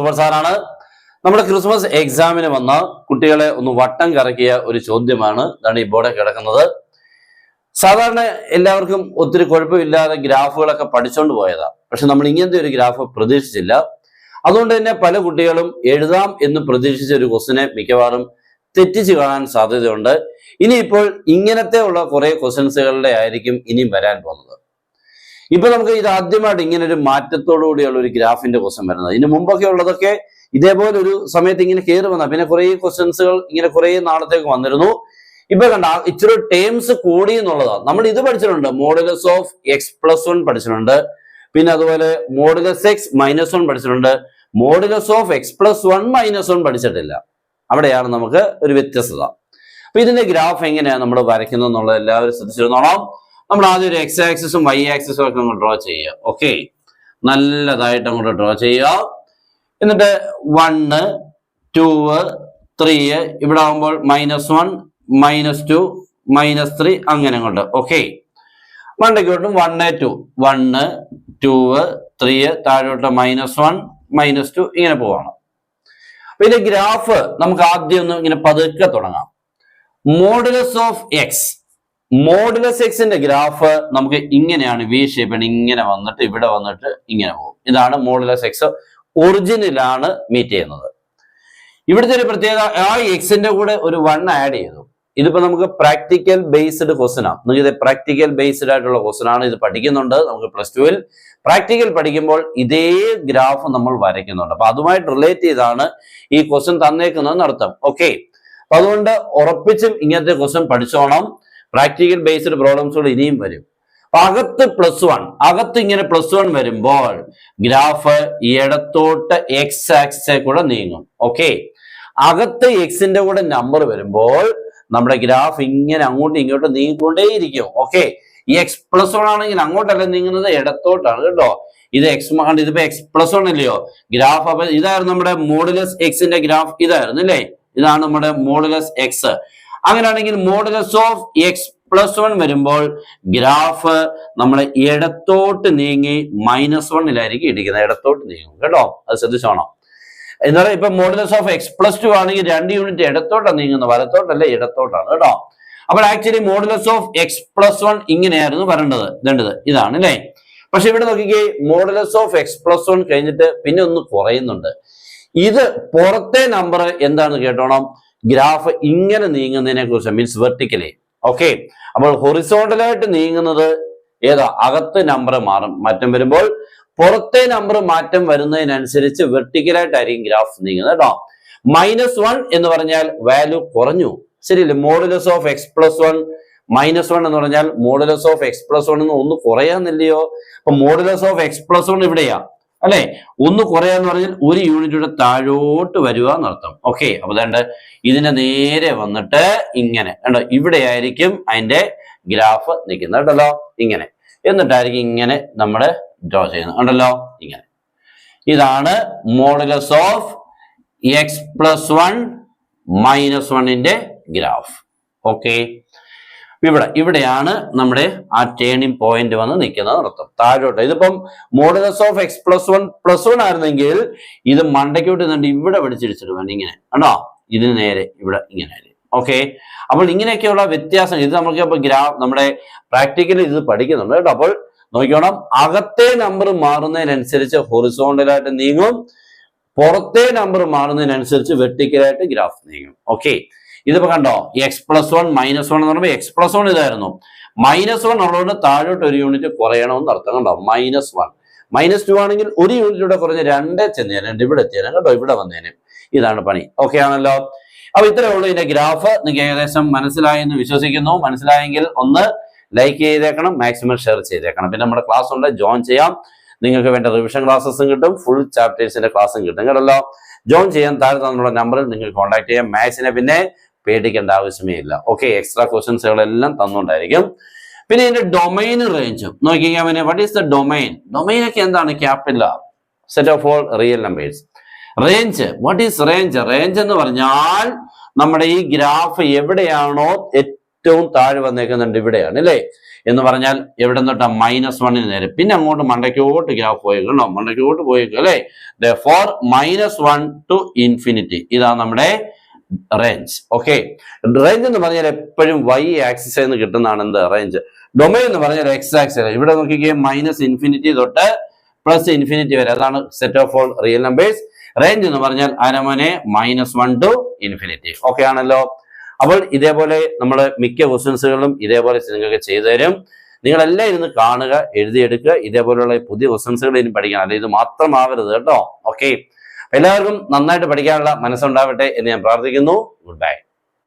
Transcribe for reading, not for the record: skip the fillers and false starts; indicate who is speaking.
Speaker 1: Super സാറാണ്. നമ്മുടെ Christmas എക്സാമിന് വന്ന കുട്ടികളെ ഒന്ന് വട്ടം കറക്കിയ ഒരു ചോദ്യമാണ് ഇതാണ് ഈ ബോർഡിൽ കിടക്കുന്നത്. സാധാരണ എല്ലാവർക്കും ഒത്തിരി കുഴപ്പമില്ലാതെ ഗ്രാഫുകളൊക്കെ പഠിച്ചുകൊണ്ട് പോയതാ. പക്ഷെ നമ്മൾ ഇങ്ങനത്തെ ഒരു ഗ്രാഫ് പ്രതീക്ഷിച്ചില്ല. അതുകൊണ്ട് തന്നെ പല കുട്ടികളും എഴുതാം എന്ന് പ്രതീക്ഷിച്ച ഒരു ക്വസ്റ്റിനെ മിക്കവാറും തെറ്റിച്ച് കാണാൻ സാധ്യതയുണ്ട്. ഇനിയിപ്പോൾ ഇങ്ങനത്തെ ഉള്ള കുറെ ക്വസ്റ്റ്യൻസുകളുടെ ആയിരിക്കും ഇനിയും വരാൻ പോകുന്നത്. ഇപ്പൊ നമുക്ക് ഇത് ആദ്യമായിട്ട് ഇങ്ങനെ ഒരു മാറ്റത്തോടു കൂടിയുള്ള ഒരു ഗ്രാഫിന്റെ ക്വസ്റ്റ്യൻ വരുന്നത്. ഇതിന് മുമ്പൊക്കെ ഉള്ളതൊക്കെ ഇതേപോലെ ഒരു സമയത്ത് ഇങ്ങനെ കയറി വന്ന പിന്നെ കുറെ ക്വസ്റ്റ്യൻസുകൾ ഇങ്ങനെ കുറെ നാളത്തേക്ക് വന്നിരുന്നു. ഇപ്പൊ കണ്ട ഇച്ചിരി ടേംസ് കൂടി എന്നുള്ളതാണ്. നമ്മൾ ഇത് പഠിച്ചിട്ടുണ്ട്, മോഡുലസ് ഓഫ് x+1 പഠിച്ചിട്ടുണ്ട്, പിന്നെ അതുപോലെ മോഡുലസ് x-1 പഠിച്ചിട്ടുണ്ട്, മോഡുലസ് ഓഫ് x+1 -1 പഠിച്ചിട്ടില്ല. അവിടെയാണ് നമുക്ക് ഒരു വ്യത്യസ്തത. അപ്പൊ ഇതിന്റെ ഗ്രാഫ് എങ്ങനെയാണ് നമ്മൾ വരയ്ക്കുന്നത് എന്നുള്ളത് എല്ലാവരും ശ്രദ്ധിച്ചിരുന്നോളാം. നമ്മൾ ആദ്യം ഒരു x ആക്സിസും y ആക്സിസും ഒക്കെ അങ്ങ് ഡ്രോ ചെയ്യുക. ഓക്കെ, നല്ലതായിട്ട് അങ്ങോട്ട് ഡ്രോ ചെയ്യുക. എന്നിട്ട് 1, 2, 3 ഇവിടെ ആകുമ്പോൾ -1, -2, -3 അങ്ങനെ അങ്ങോട്ട്. ഓക്കെ, മണ്ടയ്ക്കോട്ടും 1, 2, 1, 2, 3 താഴോട്ട് -1, -2 ഇങ്ങനെ പോവാണ്. അപ്പൊ ഇതിന്റെ ഗ്രാഫ് നമുക്ക് ആദ്യം ഒന്ന് ഇങ്ങനെ പതുക്കെ തുടങ്ങാം. മോഡുലസ് ഓഫ് എക്സ്, മോഡുലസ് എക്സിന്റെ ഗ്രാഫ് നമുക്ക് ഇങ്ങനെയാണ്, വി ഷേപ്പാണ്. ഇങ്ങനെ വന്നിട്ട് ഇവിടെ വന്നിട്ട് ഇങ്ങനെ പോകും. ഇതാണ് മോഡുലസ് എക്സ്. ഒറിജിനിലാണ് മീറ്റ് ചെയ്യുന്നത്. ഇവിടുത്തെ ഒരു പ്രത്യേകത, ആ എക്സിന്റെ കൂടെ ഒരു 1 ആഡ് ചെയ്തു. ഇതിപ്പോ നമുക്ക് പ്രാക്ടിക്കൽ ബേസ്ഡ് ക്വസ്റ്റൻ ആണ്. നിങ്ങൾക്ക് ഇത് പ്രാക്ടിക്കൽ ബേസ്ഡ് ആയിട്ടുള്ള ക്വസ്റ്റൻ ആണ്. ഇത് പഠിക്കുന്നുണ്ട് നമുക്ക് +2-ൽ. പ്രാക്ടിക്കൽ പഠിക്കുമ്പോൾ ഇതേ ഗ്രാഫ് നമ്മൾ വരയ്ക്കുന്നുണ്ട്. അപ്പൊ അതുമായിട്ട് റിലേറ്റ് ചെയ്താണ് ഈ ക്വസ്റ്റൻ തന്നേക്കുന്നതെന്ന് അർത്ഥം. ഓക്കെ, അപ്പൊ അതുകൊണ്ട് ഉറപ്പിച്ചും ഇങ്ങനത്തെ ക്വസ്റ്റൻ പഠിച്ചോണം. പ്രാക്ടിക്കൽ ബേസ്ഡ് പ്രോബ്ലംസുകൾ ഇനിയും വരും. അപ്പൊ അകത്ത് +1, അകത്ത് ഇങ്ങനെ +1 വരുമ്പോൾ ഗ്രാഫ് ഇടത്തോട്ട് x ആക്സിസെ കൂടെ നീങ്ങും. ഓക്കെ, അകത്ത് എക്സിന്റെ കൂടെ നമ്പർ വരുമ്പോൾ നമ്മുടെ ഗ്രാഫ് ഇങ്ങനെ അങ്ങോട്ടും ഇങ്ങോട്ടും നീങ്ങിക്കൊണ്ടേയിരിക്കും. ഓക്കെ, ഈ x+1 ആണെങ്കിൽ അങ്ങോട്ടല്ല നീങ്ങുന്നത്, ഇടത്തോട്ടാണ് കേട്ടോ. ഇത് ഇതിപ്പോ x+1 ഇല്ലയോ ഗ്രാഫ്. അപ്പൊ ഇതായിരുന്നു നമ്മുടെ മോഡുലസ് എക്സിന്റെ ഗ്രാഫ്, ഇതായിരുന്നു അല്ലേ. ഇതാണ് നമ്മുടെ മോഡുലസ് എക്സ്. അങ്ങനെയാണെങ്കിൽ മോഡുലസ് ഓഫ് x+1 വരുമ്പോൾ ഗ്രാഫ് നമ്മളെ ഇടത്തോട്ട് നീങ്ങി -1-ലായിരിക്കും ഇരിക്കുന്നത്. ഇടത്തോട്ട് നീങ്ങും കേട്ടോ, അത് ശ്രദ്ധിച്ചോണം. എന്നാൽ ഇപ്പൊ മോഡുലസ് ഓഫ് x+2 ആണെങ്കിൽ 2 യൂണിറ്റ് ഇടത്തോട്ടാണ് നീങ്ങുന്നത്, വലത്തോട്ടല്ല ഇടത്തോട്ടാണ് കേട്ടോ. അപ്പോൾ ആക്ച്വലി മോഡുലസ് ഓഫ് x+1 ഇങ്ങനെയായിരുന്നു വരേണ്ടത്. ഇതാണ് അല്ലേ. പക്ഷെ ഇവിടെ നോക്കിക്കേ, മോഡുലസ് ഓഫ് x+1 കഴിഞ്ഞിട്ട് പിന്നെ ഒന്ന് കുറയുന്നുണ്ട്. ഇത് പുറത്തെ നമ്പർ എന്താണെന്ന് കേട്ടോണം. ഗ്രാഫ് ഇങ്ങനെ നീങ്ങുന്നതിനെ കുറിച്ച്, മീൻസ് വെർട്ടിക്കലി. ഓക്കെ, അപ്പോൾ ഹൊറിസോണ്ടലായിട്ട് നീങ്ങുന്നത് ഏതാ, അകത്ത് നമ്പർ മാറ്റം വരുമ്പോൾ പുറത്തെ നമ്പർ മാറ്റം വരുന്നതിനനുസരിച്ച് വെർട്ടിക്കലായിട്ടായിരിക്കും ഗ്രാഫ് നീങ്ങുന്നത് കേട്ടോ. -1 എന്ന് പറഞ്ഞാൽ വാല്യൂ കുറഞ്ഞു, ശരിയല്ലേ. മോഡുലസ് ഓഫ് x+1 -1 എന്ന് പറഞ്ഞാൽ മോഡുലസ് ഓഫ് x+1 ഒന്ന് കുറയാന്നില്ലയോ. അപ്പൊ മോഡുലസ് ഓഫ് x+1 ഇവിടെയാ അല്ലെ, ഒന്ന് കുറയാന്ന് പറഞ്ഞാൽ 1 യൂണിറ്റ് താഴോട്ട് വരിക എന്നർത്ഥം. ഓക്കെ, അപ്പൊ വേണ്ട ഇതിനെ നേരെ വന്നിട്ട് ഇങ്ങനെ കണ്ടോ, ഇവിടെ ആയിരിക്കും അതിന്റെ ഗ്രാഫ് നിൽക്കുന്നത് കേട്ടല്ലോ. ഇങ്ങനെ എന്നിട്ടായിരിക്കും ഇങ്ങനെ നമ്മുടെ ഡ്രോ ചെയ്യുന്നത് കണ്ടല്ലോ. ഇങ്ങനെ ഇതാണ് മോഡുലസ് ഓഫ് x+1 -1ന്റെ ഗ്രാഫ്. ഓക്കെ, ഇവിടെയാണ് നമ്മുടെ ആ ടേണിംഗ് പോയിന്റ് വന്ന് നിൽക്കുന്നത് അർത്ഥം, താഴോട്ട്. ഇതിപ്പം മോഡുലസ് ഓഫ് x+1 ആയിരുന്നെങ്കിൽ ഇത് മണ്ടയ്ക്കോട്ട് നിന്നിട്ട് ഇവിടെ പിടിച്ചിടിച്ചിട്ട് വേണം ഇങ്ങനെ കണ്ടോ, ഇതിന് നേരെ ഇവിടെ ഇങ്ങനെ. ഓക്കെ, അപ്പോൾ ഇങ്ങനെയൊക്കെയുള്ള വ്യത്യാസം ഇത് നമുക്ക് ഇപ്പൊ നമ്മുടെ പ്രാക്ടിക്കലി ഇത് പഠിക്കുന്നുണ്ട് കേട്ടോ. അപ്പോൾ നോക്കിക്കോണം, അകത്തെ നമ്പർ മാറുന്നതിനനുസരിച്ച് ഹൊറിസോണ്ടലായിട്ട് നീങ്ങും, പുറത്തെ നമ്പർ മാറുന്നതിനനുസരിച്ച് വെർട്ടിക്കലായിട്ട് ഗ്രാഫ് നീങ്ങും. ഓക്കെ, ഇതിപ്പോ കണ്ടോ, x+1 -1 എന്ന് പറയുമ്പോൾ x+1 ഇതായിരുന്നു, -1 ഉള്ളതുകൊണ്ട് താഴോട്ട് 1 യൂണിറ്റ് കുറയണമെന്ന് അർത്ഥം കണ്ടോ. -1 -2 ആണെങ്കിൽ 1 യൂണിറ്റ് ഇവിടെ കുറഞ്ഞ് 2 ചെന്നേനെ, ഇവിടെ എത്തിയേനെ കേട്ടോ, ഇവിടെ വന്നേനെ. ഇതാണ് പണി. ഓക്കെ ആണല്ലോ. അപ്പൊ ഇത്രയേ ഉള്ളൂ ഇതിന്റെ ഗ്രാഫ്. നിങ്ങൾക്ക് ഏകദേശം മനസ്സിലായെന്ന് വിശ്വസിക്കുന്നു. മനസ്സിലായെങ്കിൽ ഒന്ന് ലൈക്ക് ചെയ്തേക്കണം, മാക്സിമം ഷെയർ ചെയ്തേക്കണം. പിന്നെ നമ്മുടെ ക്ലാസ് ഉണ്ട്, ജോയിൻ ചെയ്യാം. നിങ്ങൾക്ക് വേണ്ട റിവിഷൻ ക്ലാസ്സസും കിട്ടും, ഫുൾ ചാപ്റ്റേഴ്സിന്റെ ക്ലാസ്സും കിട്ടും കേട്ടല്ലോ. ജോയിൻ ചെയ്യാൻ താഴെ തന്നുള്ള നമ്പറിൽ നിങ്ങൾ കോൺടാക്ട് ചെയ്യാം. മാത്സിനെ പിന്നെ പേടിക്കേണ്ട ആവശ്യമേ ഇല്ല. ഓക്കെ, എക്സ്ട്രാ ക്വസ്റ്റ്യൻസുകളെല്ലാം തന്നുകൊണ്ടായിരിക്കും. പിന്നെ ഇതിന്റെ ഡൊമൈൻ റേഞ്ച് നോക്കിക്കാൻ പിന്നെ what is the domain. Domain ഒക്കെ എന്താണ്? Capital set of all real numbers. Range, what is range? Range എന്ന് പറഞ്ഞാൽ നമ്മുടെ ഈ ഗ്രാഫ് എവിടെയാണോ ഏറ്റവും താഴെ വന്നേക്കുന്നുണ്ട് ഇവിടെയാണ് അല്ലേ. എന്ന് പറഞ്ഞാൽ എവിടെ നിന്നിട്ടാ -1 നേരെ, പിന്നെ അങ്ങോട്ട് മണ്ടയ്ക്കോട്ട് ഗ്രാഫ് പോയേക്കണോ, മണ്ടയ്ക്കോട്ട് പോയേക്കും അല്ലേ. ഫോർ -1 to infinity ഇതാണ് നമ്മുടെ റേഞ്ച്. ഓക്കെ, റേഞ്ച് എന്ന് പറഞ്ഞാൽ എപ്പോഴും y ആക്സിസ് എന്ന് കിട്ടുന്നതാണ് എന്ത് റേഞ്ച്. ഡൊമൈൻ എന്ന് പറഞ്ഞാൽ x ആക്സിസ്. ഇവിടെ നോക്കിക്കേ -∞ തൊട്ട് +∞ വരെ, അതാണ് set of all real numbers. Range എന്ന് പറഞ്ഞാൽ അരമനെ -1 to infinity. ഓക്കെ ആണല്ലോ. അപ്പോൾ ഇതേപോലെ നമ്മൾ മിക്ക ക്വസ്റ്റ്യൻസുകളും ഇതേപോലെ നിങ്ങൾക്ക് ചെയ്തു തരും. നിങ്ങളെല്ലാം ഇരുന്ന് കാണുക, എഴുതിയെടുക്കുക. ഇതേപോലെയുള്ള പുതിയ ക്വസ്റ്റ്യൻസുകൾ ഇനി പഠിക്കണം, അല്ലെ ഇത് മാത്രമാവരുത് കേട്ടോ. ഓക്കെ, എല്ലാവർക്കും നന്നായിട്ട് പഠിക്കാനുള്ള മനസ്സുണ്ടാവട്ടെ എന്ന് ഞാൻ പ്രാർത്ഥിക്കുന്നു. Good bye.